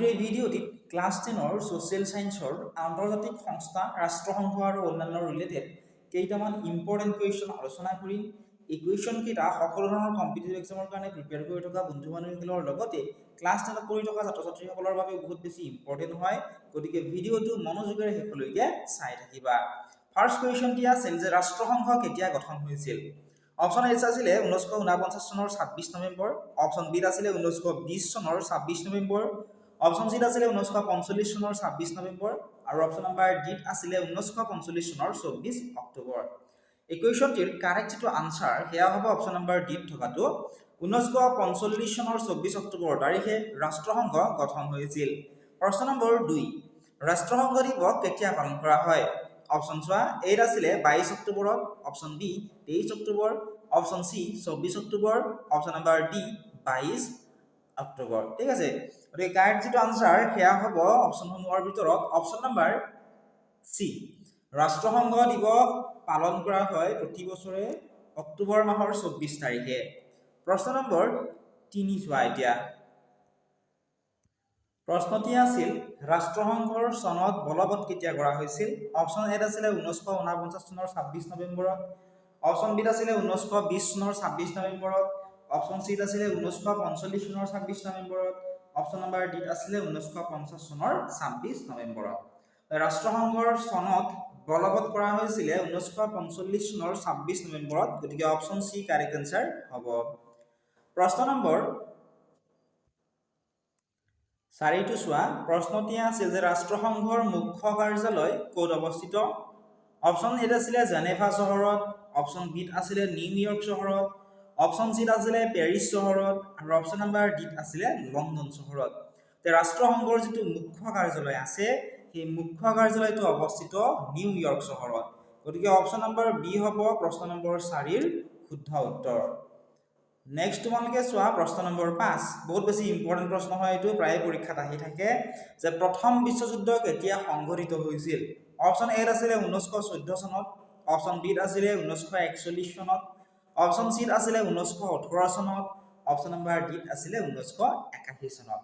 আজিৰ এই ভিডিঅ'টিত class 10ৰ social ছায়েন্সৰ আন্তৰ্জাতিক সংস্থা ৰাষ্ট্ৰসংঘ আৰু অন্যান্য ৰিলেটেড কেইটামান ইম্পৰ্টেণ্ট কুৱেশ্যন আলোচনা কৰিম। এই কুৱেশ্যনকেইটা সকলো ধৰণৰ কম্পিটিটিভ এক্সামৰ কাৰণে প্ৰিপেয়াৰ কৰি থকা বন্ধু বান্ধৱীসকলৰ লগতে ক্লাছ 10ত পঢ়ি থকা ছাত্ৰ ছাত্ৰীসকলৰ বাবে বহুত বেছি ইম্পৰ্টেণ্ট হয়। গতিকে ভিডিঅ'টো মনোযোগেৰে শেষলৈকে চাই থাকিবা। ফাৰ্ষ্ট কুৱেশ্যনটি আছিল যে ৰাষ্ট্ৰসংঘ কেতিয়া গঠন হৈছিল? অপশ্যন এ আছিলে 1949 চনৰ 26 নৱেম্বৰ, অপশ্যন বি আছিলে 1920 চনৰ 26 নৱেম্বৰ, অপশ্যন চি আছিলে 1945 চনৰ 26 নৱেম্বৰ আৰু অপশ্যন নম্বৰ ডি আছিলে 1945 চনৰ 24 অক্টোবৰ। এই কুৱেশ্যনটিৰ কাৰেক্ট যিটো আনসাৰ সেয়া হ'ব অপশ্যন নম্বৰ ডি থকাটো 1945 চনৰ 24 অক্টোবৰ তাৰিখে ৰাষ্ট্ৰসংঘ গঠন হৈছিল। প্ৰশ্ন নম্বৰ 2, ৰাষ্ট্ৰসংঘ দিৱস কেতিয়া পালন কৰা হয়? অপশ্যন চোৱা এ আছিলে 22 অক্টোবৰত, অপশ্যন বি 23 অক্টোবৰ, অপশ্যন সি 24 October, option number D 22 October. ঠিক আছে, গতিকে কাৰেক্ট যিটো আনসাৰ সেয়া হ'ব অপশ্যনসমূহৰ ভিতৰত অপশ্যন নম্বৰ সি। ৰাষ্ট্ৰসংঘ দিৱস পালন কৰা হয় প্ৰতি বছৰে অক্টোবৰ মাহৰ 24 তাৰিখে। প্ৰশ্ন নম্বৰ 3 চোৱা এতিয়া। প্ৰশ্নটি আছিল ৰাষ্ট্ৰসংঘৰ চনত বলবৎ কেতিয়া কৰা হৈছিল? অপশ্যন এ আছিলে 1949 চনৰ 26 নৱেম্বৰত, অপশ্যন বি আছিলে 1920 চনৰ 26 নৱেম্বৰত, অপশ্যন চি আছিলে 1945 চনৰ 26 নৱেম্বৰত, অপশ্যন নম্বৰ ডি আছিলে 1950 চনৰ 26 নৱেম্বৰত। ৰাষ্ট্ৰসংঘৰ চনত বলবৎ কৰা হৈছিলে 1945 চনৰ 26 নৱেম্বৰত। গতিকে অপশ্যন চি কাৰেক্ট আনসাৰ হ'ব। প্ৰশ্ন নম্বৰ 4টো চোৱা। প্ৰশ্নটি আছিল যে ৰাষ্ট্ৰসংঘৰ মুখ্য কাৰ্যালয় ক'ত অৱস্থিত? অপশ্যন এ আছিলে জেনেভা চহৰত, অপশ্যন বি আছিলে নিউয়ৰ্ক চহৰত, অপশ্যন চি আছিলে পেৰিছ চহৰত আৰু অপশ্যন নম্বৰ ডি আছিলে লণ্ডন চহৰত। ৰাষ্ট্ৰসংঘৰ যিটো মুখ্য কাৰ্যালয় আছে সেই মুখ্য কাৰ্যালয়টো অৱস্থিত নিউয়ৰ্ক চহৰত। গতিকে অপশ্যন নম্বৰ বি হ'ব প্ৰশ্ন নম্বৰ 4ৰ শুদ্ধ উত্তৰ। নেক্সট তোমালোকে চোৱা প্ৰশ্ন নম্বৰ 5। বহুত বেছি ইম্পৰ্টেণ্ট প্ৰশ্ন হয় এইটো, প্ৰায় পৰীক্ষাত আহি থাকে যে প্ৰথম বিশ্বযুদ্ধ কেতিয়া সংঘটিত হৈছিল? অপশ্যন এ আছিলে 1914 চনত, অপশ্যন বি আছিলে 1941 চনত, অপশ্যন চি আছিলে 1918 চনত, অপশ্যন নম্বৰ ডি আছিলে 1981 চনত।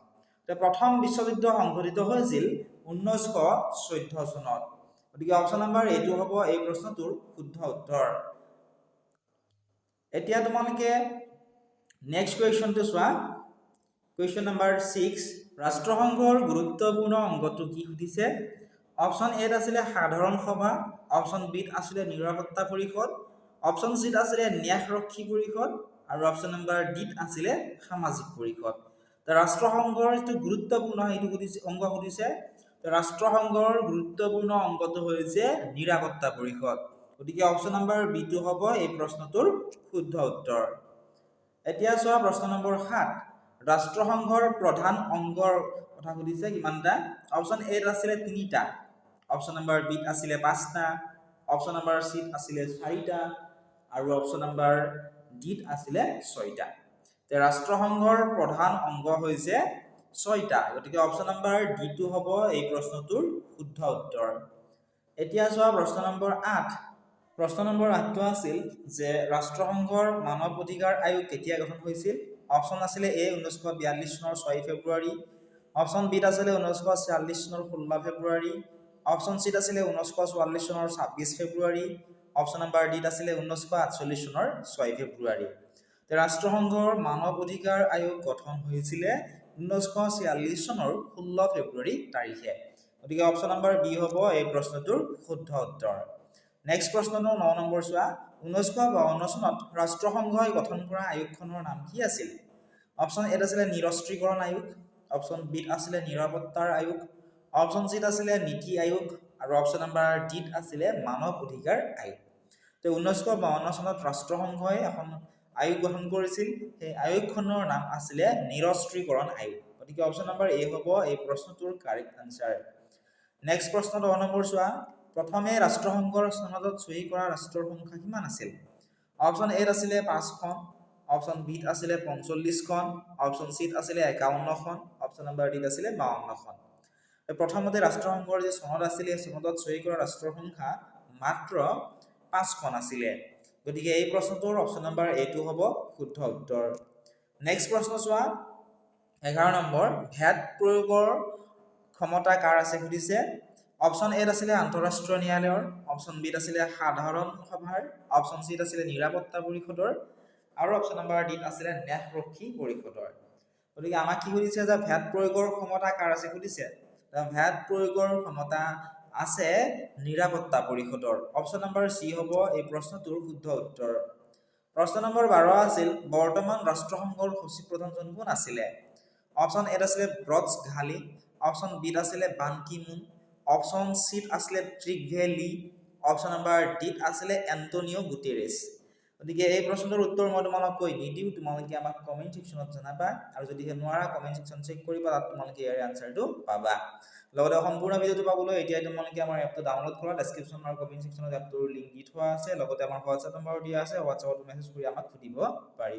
প্ৰথম বিশ্বযুদ্ধ সংঘটিত হৈছিল 1914 চনত। গতিকে অপশ্যন নম্বৰ এইটো হ'ব এই প্ৰশ্নটোৰ শুদ্ধ উত্তৰ। এতিয়া তোমালোকে নেক্সট কুৱেশ্যনটো চোৱা। কুৱেশ্যন নম্বৰ 6, ৰাষ্ট্ৰসংঘৰ গুৰুত্বপূৰ্ণ অংগটো কি সুধিছে? অপশ্যন এ আছিলে সাধাৰণ সভা, অপশ্যন বি আছিলে নিৰাপত্তা পৰিষদ, অপশ্যন চি আছিলে ন্যাসৰক্ষী পৰিষদ আৰু অপশ্যন নম্বৰ ডি আছিলে সামাজিক পৰিষদ। ৰাষ্ট্ৰসংঘৰ যিটো গুৰুত্বপূৰ্ণ সেইটো অংগ সুধিছে। ৰাষ্ট্ৰসংঘৰ গুৰুত্বপূৰ্ণ অংগটো হৈছে নিৰাপত্তা পৰিষদ। গতিকে অপশ্যন নম্বৰ বি টো হ'ব এই প্ৰশ্নটোৰ শুদ্ধ উত্তৰ। এতিয়া চোৱা প্ৰশ্ন নম্বৰ 7, ৰাষ্ট্ৰসংঘৰ প্ৰধান অংগৰ কথা সুধিছে কিমানটা? অপশ্যন এ আছিলে 3টা, অপশ্যন নম্বৰ বি আছিলে 5টা, অপশ্যন নম্বৰ চি আছিলে 4টা আৰু অপশ্যন নম্বৰ ডি আছিলে 6টা। ৰাষ্ট্ৰসংঘৰ প্ৰধান অংগ হৈছে 6টা। গতিকে অপশ্যন নম্বৰ ডি টো হ'ব এই প্ৰশ্নটোৰ শুদ্ধ উত্তৰ। এতিয়া চোৱা প্ৰশ্ন নম্বৰ 8। প্ৰশ্ন নম্বৰ 8টো আছিল যে ৰাষ্ট্ৰসংঘৰ মানৱ অধিকাৰ আয়োগ কেতিয়া গঠন হৈছিল? অপশ্যন আছিলে এ 1942 চনৰ 6 ফেব্ৰুৱাৰী, অপশ্যন বি আছিলে 1946 চনৰ 16 ফেব্ৰুৱাৰী, অপশ্যন চি আছিলে 1944 চনৰ 26 ফেব্ৰুৱাৰী, অপশ্যন নম্বৰ ডি আছিলে 1948 চনৰ 6 ফেব্ৰুৱাৰী। ৰাষ্ট্ৰসংঘৰ মানৱ অধিকাৰ আয়োগ গঠন হৈছিলে 1946 চনৰ 16 ফেব্ৰুৱাৰী তাৰিখে। গতিকে অপশ্যন নম্বৰ বি হ'ব এই প্ৰশ্নটোৰ শুদ্ধ উত্তৰ। নেক্সট প্ৰশ্নটো 9 নম্বৰ চোৱা। 1952 চনত ৰাষ্ট্ৰসংঘই গঠন কৰা আয়োগখনৰ নাম কি আছিল? অপশ্যন এ আছিলে নিৰস্ত্ৰীকৰণ আয়োগ, অপশ্যন বি আছিলে নিৰাপত্তাৰ আয়োগ, অপশ্যন চি আছিলে নীতি আয়োগ আৰু অপশ্যন নম্বৰ ডি আছিলে মানৱ অধিকাৰ আয়োগ। 1952 চনত ৰাষ্ট্ৰসংঘই এখন আয়োগ গঠন কৰিছিল। সেই আয়োগখনৰ নাম আছিলে নিৰস্ত্ৰীকৰণ আয়োগ। গতিকে অপশ্যন নম্বৰ এ হ'ব এই প্ৰশ্নটোৰ কাৰেক্ট আনসাৰ। নেক্সট প্ৰশ্ন 10 নম্বৰ চোৱা। প্ৰথমে ৰাষ্ট্ৰসংঘৰ চনদত চহী কৰা ৰাষ্ট্ৰৰ সংখ্যা কিমান আছিল? অপশ্যন এ আছিলে 5খন, অপশ্যন বি আছিলে 45খন, অপশ্যন চি আছিলে 51খন, অপশ্যন নম্বৰ ডি আছিলে 52খন। প্ৰথমতে ৰাষ্ট্ৰসংঘৰ যে চনদ আছিলে এই চনদত চহী কৰা ৰাষ্ট্ৰৰ সংখ্যা মাত্ৰ 5খন আছিলে। গতিকে এই প্ৰশ্নটোৰ অপশ্যন নম্বৰ এ টো হ'ব শুদ্ধ উত্তৰ। নেক্সট প্ৰশ্ন চোৱা। 11 নম্বৰ ভ্যাট প্ৰয়োগৰ ক্ষমতা কাৰ আছে সুধিছে অপশ্যন এত আছিলে আন্তঃৰাষ্ট্ৰীয় ন্যায়ালয়ৰ অপশ্যন বিত আছিলে সাধাৰণ সভাৰ অপশ্যন চিত আছিলে নিৰাপত্তা পৰিষদৰ আৰু অপশ্যন নম্বৰ ডিত আছিলে ন্যায়ৰক্ষী পৰিষদৰ গতিকে আমাক কি সুধিছে যে ভ্যাট প্ৰয়োগৰ ক্ষমতা কাৰ আছে সুধিছে ভ্যাট প্ৰয়োগৰ ক্ষমতা আছে নিৰাপত্তা পৰিষদৰ অপশ্যন নম্বৰ সি হ'ব এই প্ৰশ্নটোৰ শুদ্ধ উত্তৰ প্ৰশ্ন নম্বৰ 12 আছিল বৰ্তমান ৰাষ্ট্ৰসংঘৰ সচিব প্ৰধান কোন আছিলে অপশ্যন এত আছিলে ব্ৰডছ ঘালি অপশ্যন বিত আছিলে বান কি মুন অপশ্যন চিত আছিলে ট্ৰিগভেলি অপশ্যন নম্বৰ ডিত আছিলে এন্টনিও গুটেৰেছ গতিকে এই প্ৰশ্নটোৰ উত্তৰ মই তোমালোক কৈ নিদিও তোমালোকে আমাক কমেন্ট সেকশনত জনাবা আৰু যদি নোৱাৰা কমেন্ট সেকশন চেক কৰিবা তাত তোমালোকে ইয়াৰ আনসাৰটো পাবা লগতে সম্পূৰ্ণ ভিডিওটো পাবলৈ এতিয়া তোমালোকে আমাৰ এপটো ডাউনলোড কৰা ডেসক্ৰিপচন আৰু কমেন্ট সেকশনত এপটোৰ লিংক দি থোৱা আছে লগতে আমাৰ WhatsApp নম্বৰ দিয়া আছে WhatsAppত মেছেজ কৰি আমাক সুধিব পাৰিবা